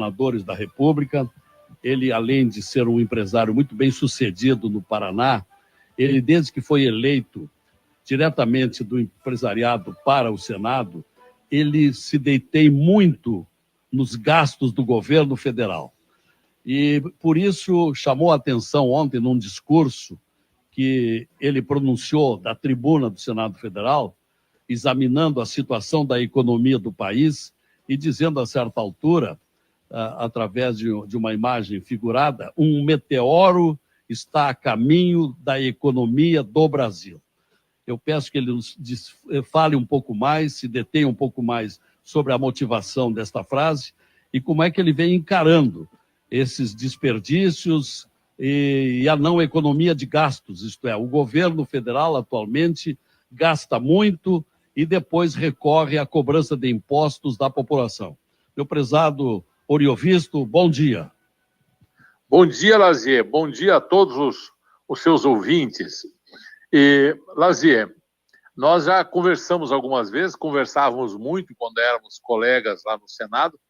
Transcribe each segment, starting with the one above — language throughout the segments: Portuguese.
Senadores da República. Ele, além de ser um empresário muito bem sucedido no Paraná, ele, desde que foi eleito diretamente do empresariado para o Senado, ele se detém muito nos gastos do governo federal. E, por isso, chamou a atenção ontem, num discurso que ele pronunciou da tribuna do Senado Federal, examinando a situação da economia do país e dizendo, a certa altura, através de uma imagem figurada, um meteoro está a caminho da economia do Brasil. Eu peço que ele nos fale um pouco mais, se detenha um pouco mais sobre a motivação desta frase e como é que ele vem encarando esses desperdícios e a não economia de gastos, isto é, o governo federal atualmente gasta muito e depois recorre à cobrança de impostos da população. Meu prezado Oriovisto, bom dia. Bom dia, Lazier. Bom dia a todos os seus ouvintes. Lazier, nós já conversamos algumas vezes, conversávamos muito quando éramos colegas lá no Senado,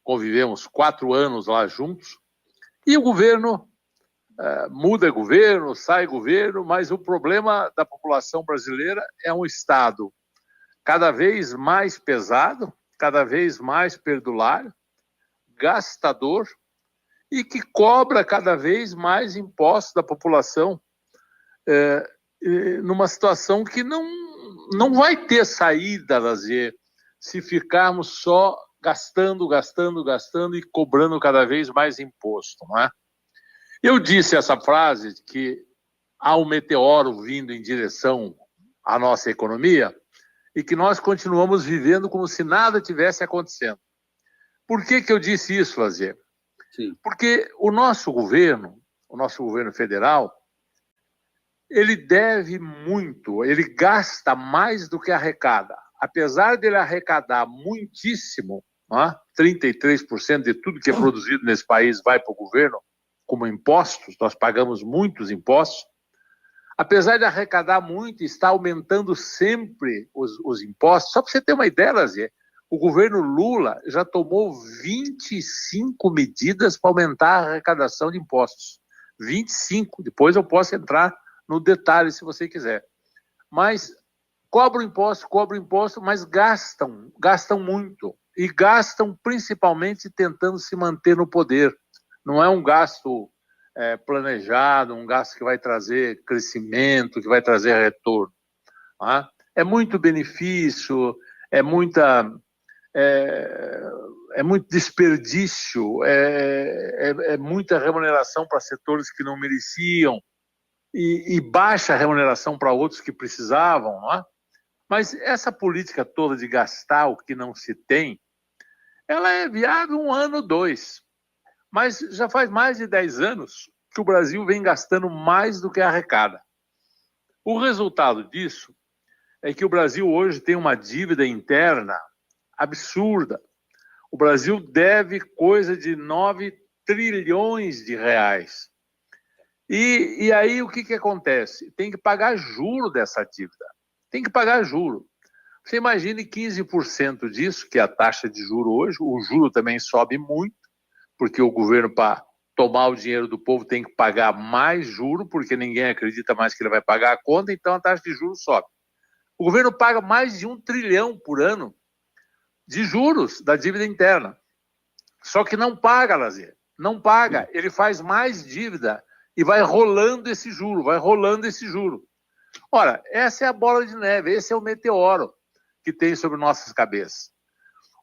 convivemos 4 anos lá juntos, e o governo, muda governo, sai governo, mas o problema da população brasileira é um Estado cada vez mais pesado, cada vez mais perdulário, gastador e que cobra cada vez mais impostos da população, numa situação que não vai ter saída, Lazier, se ficarmos só gastando e cobrando cada vez mais imposto, não é? Eu disse essa frase que há um meteoro vindo em direção à nossa economia e que nós continuamos vivendo como se nada tivesse acontecendo. Por que eu disse isso, Lazier? Sim. Porque o nosso governo federal, ele deve muito, ele gasta mais do que arrecada. Apesar dele arrecadar muitíssimo, 33% de tudo que é produzido nesse país vai para o governo como impostos, nós pagamos muitos impostos. Apesar de arrecadar muito, está aumentando sempre os impostos. Só para você ter uma ideia, Lazier, o governo Lula já tomou 25 medidas para aumentar a arrecadação de impostos. 25. Depois eu posso entrar no detalhe, se você quiser. Mas cobram imposto, mas gastam muito. E gastam principalmente tentando se manter no poder. Não é um gasto planejado, um gasto que vai trazer crescimento, que vai trazer retorno. É muito benefício, é muito desperdício, é muita remuneração para setores que não mereciam e baixa remuneração para outros que precisavam, não é? Mas essa política toda de gastar o que não se tem, ela é viável 1 ano, 2. Mas já faz mais de 10 anos que o Brasil vem gastando mais do que arrecada. O resultado disso é que o Brasil hoje tem uma dívida interna absurda. O Brasil deve coisa de 9 trilhões de reais. E aí o que acontece? Tem que pagar juro dessa dívida. Tem que pagar juro. Você imagine 15% disso, que é a taxa de juro hoje. O juro também sobe muito, porque o governo, para tomar o dinheiro do povo, tem que pagar mais juro, porque ninguém acredita mais que ele vai pagar a conta, então a taxa de juros sobe. O governo paga mais de 1 trilhão por ano de juros da dívida interna. Só que não paga, Lazier. Não paga. Ele faz mais dívida e vai rolando esse juro. Ora, essa é a bola de neve, esse é o meteoro que tem sobre nossas cabeças.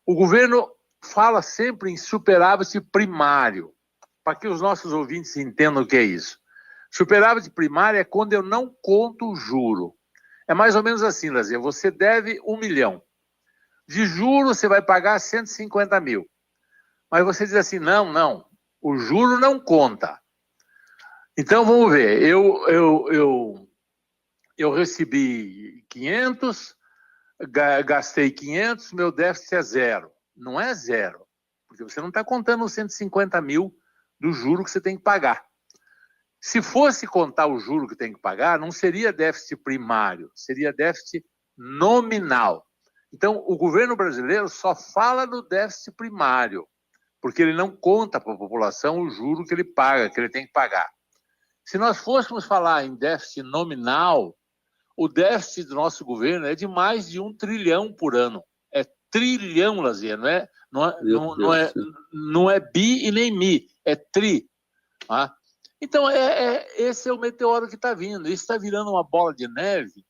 O governo fala sempre em superávit primário, para que os nossos ouvintes entendam o que é isso. Superávit primário é quando eu não conto o juro. É mais ou menos assim, Lazier, você deve 1 milhão. De juro você vai pagar 150 mil. Mas você diz assim, não, o juro não conta. Então, vamos ver, eu recebi 500, gastei 500, meu déficit é 0. Não é 0, porque você não está contando os 150 mil do juro que você tem que pagar. Se fosse contar o juro que tem que pagar, não seria déficit primário, seria déficit nominal. Então, o governo brasileiro só fala no déficit primário. porque ele não conta para a população o juro que ele paga, que ele tem que pagar. Se nós fôssemos falar em déficit nominal, o déficit do nosso governo é de mais de 1 trilhão por ano. É trilhão, Lazier, não é bi e nem mi, é tri. Tá? Então, esse é o meteoro que está vindo. Isso está virando uma bola de neve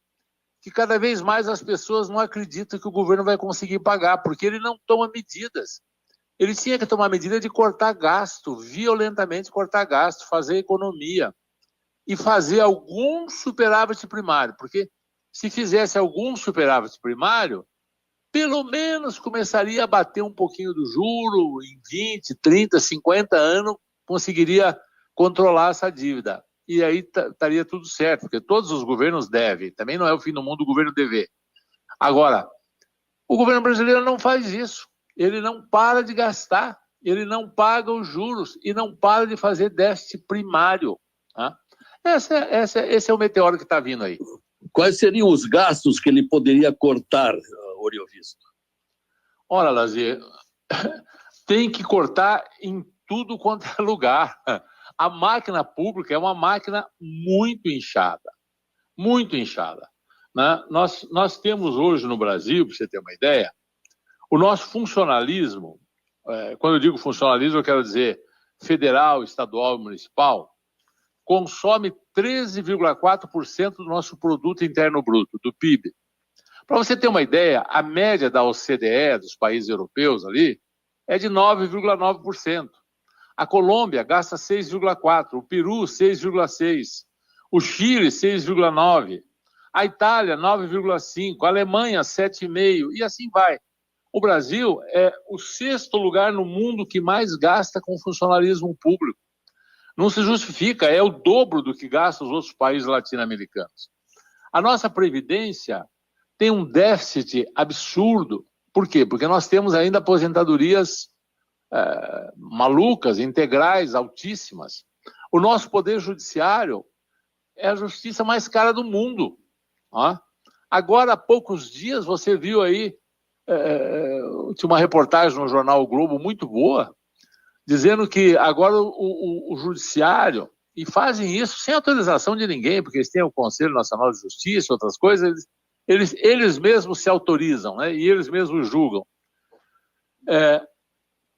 que cada vez mais as pessoas não acreditam que o governo vai conseguir pagar, porque ele não toma medidas. Ele tinha que tomar medida de cortar gasto, violentamente cortar gasto, fazer economia e fazer algum superávit primário, porque se fizesse algum superávit primário, pelo menos começaria a bater um pouquinho do juro, em 20, 30, 50 anos, conseguiria controlar essa dívida. E aí estaria tudo certo, porque todos os governos devem, também não é o fim do mundo o governo dever. Agora, o governo brasileiro não faz isso, ele não para de gastar, ele não paga os juros e não para de fazer déficit primário. Tá? Esse é o meteoro que está vindo aí. Quais seriam os gastos que ele poderia cortar, Oriovisto? Ora, Lazier, tem que cortar em tudo quanto é lugar. A máquina pública é uma máquina muito inchada, muito inchada. Né? Nós temos hoje no Brasil, para você ter uma ideia, o nosso funcionalismo, quando eu digo funcionalismo, eu quero dizer federal, estadual e municipal, consome 13,4% do nosso produto interno bruto, do PIB. Para você ter uma ideia, a média da OCDE, dos países europeus ali, é de 9,9%. A Colômbia gasta 6,4%, o Peru 6,6%, o Chile 6,9%, a Itália 9,5%, a Alemanha 7,5% e assim vai. O Brasil é o 6º lugar no mundo que mais gasta com funcionalismo público. Não se justifica, é o dobro do que gastam os outros países latino-americanos. A nossa Previdência tem um déficit absurdo. Por quê? Porque nós temos ainda aposentadorias malucas, integrais, altíssimas. O nosso Poder Judiciário é a justiça mais cara do mundo. Ó. Agora, há poucos dias, você viu aí, tinha uma reportagem no jornal O Globo muito boa, dizendo que agora o judiciário, e fazem isso sem autorização de ninguém, porque eles têm o Conselho Nacional de Justiça, outras coisas, eles mesmos se autorizam, né? E eles mesmos julgam.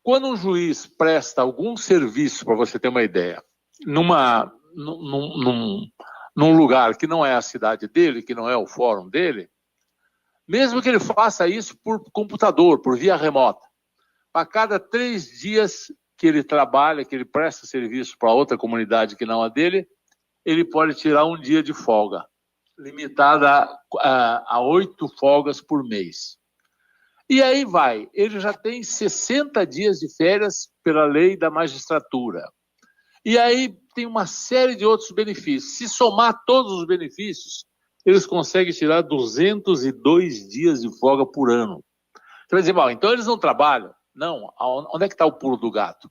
Quando um juiz presta algum serviço, para você ter uma ideia, num lugar que não é a cidade dele, que não é o fórum dele, mesmo que ele faça isso por computador, por via remota, a cada 3 dias que ele trabalha, que ele presta serviço para outra comunidade que não a dele, ele pode tirar um dia de folga, limitada a 8 folgas por mês. E aí vai, ele já tem 60 dias de férias pela lei da magistratura. E aí tem uma série de outros benefícios. Se somar todos os benefícios, eles conseguem tirar 202 dias de folga por ano. Você vai dizer, bom, então eles não trabalham? Não, onde é que está o pulo do gato?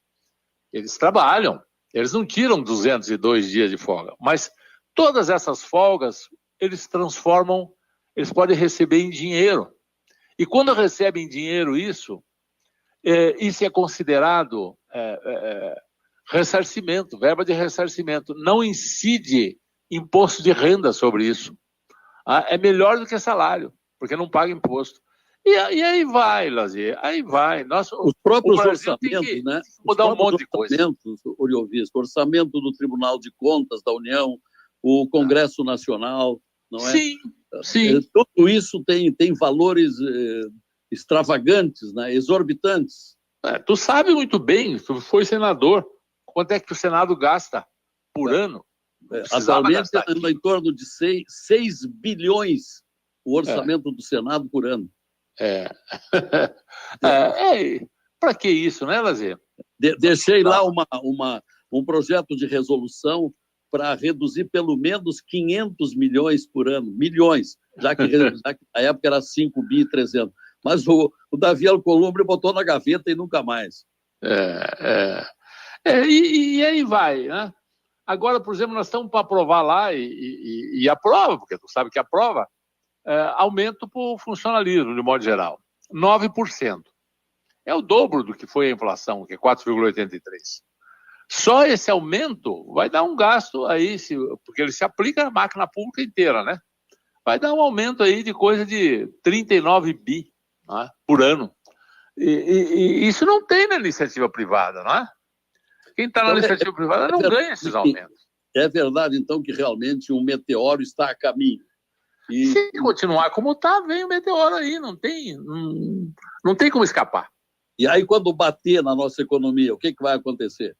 Eles trabalham, eles não tiram 202 dias de folga, mas todas essas folgas eles transformam, eles podem receber em dinheiro. E quando recebem em dinheiro isso é considerado ressarcimento, verba de ressarcimento. Não incide imposto de renda sobre isso. É melhor do que salário, porque não paga imposto. E aí vai, Lazier, aí vai. Os próprios orçamentos, né? Mudar um monte de coisa. Oriovisto, orçamento do Tribunal de Contas da União, o Congresso Nacional, não é? Sim, sim. Tudo isso tem valores extravagantes, né? Exorbitantes. Tu sabe muito bem, tu foi senador, quanto é que o Senado gasta por ano? Atualmente anda em torno de 6 bilhões o orçamento do Senado por ano. Para que isso, né, Lazier? Deixei lá um projeto de resolução para reduzir pelo menos 500 milhões por ano, milhões, já que na época era 5 bi 300. Mas o Davi Alcolumbre botou na gaveta e nunca mais. E aí vai, né? Agora, por exemplo, nós estamos para aprovar lá e aprova, porque tu sabe que aprova, aumento para o funcionalismo, de modo geral, 9%. É o dobro do que foi a inflação, que é 4,83. Só esse aumento vai dar um gasto aí, porque ele se aplica na máquina pública inteira, né? Vai dar um aumento aí de coisa de 39 bi, né, por ano. E isso não tem na iniciativa privada, não é? Quem está na iniciativa privada não ganha esses aumentos. É verdade, então, que realmente um meteoro está a caminho. Se continuar como está, vem o meteoro aí, não tem como escapar. E aí, quando bater na nossa economia, o que vai acontecer?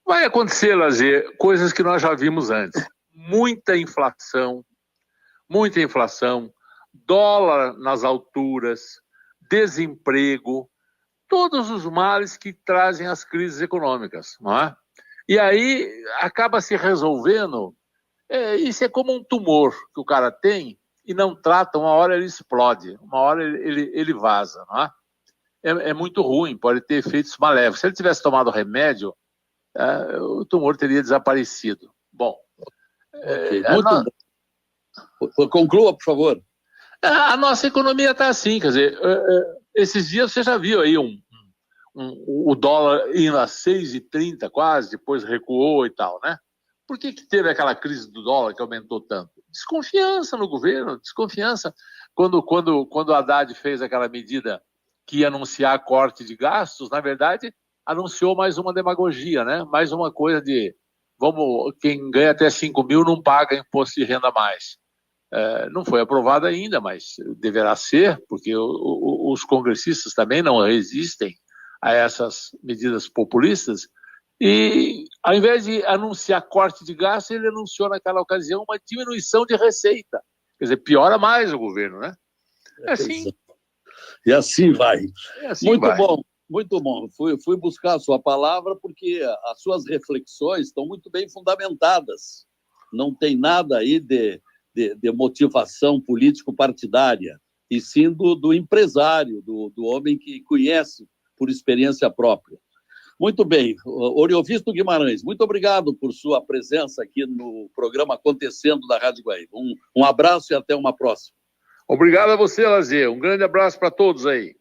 Vai acontecer, Lazer, coisas que nós já vimos antes. Muita inflação, dólar nas alturas, desemprego, todos os males que trazem as crises econômicas, não é? E aí acaba se resolvendo, isso é como um tumor que o cara tem e não trata, uma hora ele explode, uma hora ele vaza, não é? É muito ruim, pode ter efeitos maléficos. Se ele tivesse tomado remédio, o tumor teria desaparecido. Bom, muito bom. Conclua, por favor. A nossa economia está assim, quer dizer, esses dias você já viu aí o dólar indo a 6,30 quase, depois recuou e tal, né? Por que teve aquela crise do dólar que aumentou tanto? Desconfiança no governo, desconfiança. Quando o Haddad fez aquela medida que ia anunciar corte de gastos, na verdade, anunciou mais uma demagogia, né? Mais uma coisa de, quem ganha até 5 mil não paga imposto de renda mais. Não foi aprovado ainda, mas deverá ser, porque os congressistas também não resistem a essas medidas populistas. E, ao invés de anunciar corte de gastos, ele anunciou naquela ocasião uma diminuição de receita. Quer dizer, piora mais o governo, né? É assim. E assim vai. Muito vai. bom, muito bom. Fui buscar a sua palavra porque as suas reflexões estão muito bem fundamentadas. Não tem nada aí de motivação político-partidária, e sim do empresário, do homem que conhece por experiência própria. Muito bem. Oriovisto Guimarães, muito obrigado por sua presença aqui no programa Acontecendo da Rádio Guaíba. Um abraço e até uma próxima. Obrigado a você, Lazer. Um grande abraço para todos aí.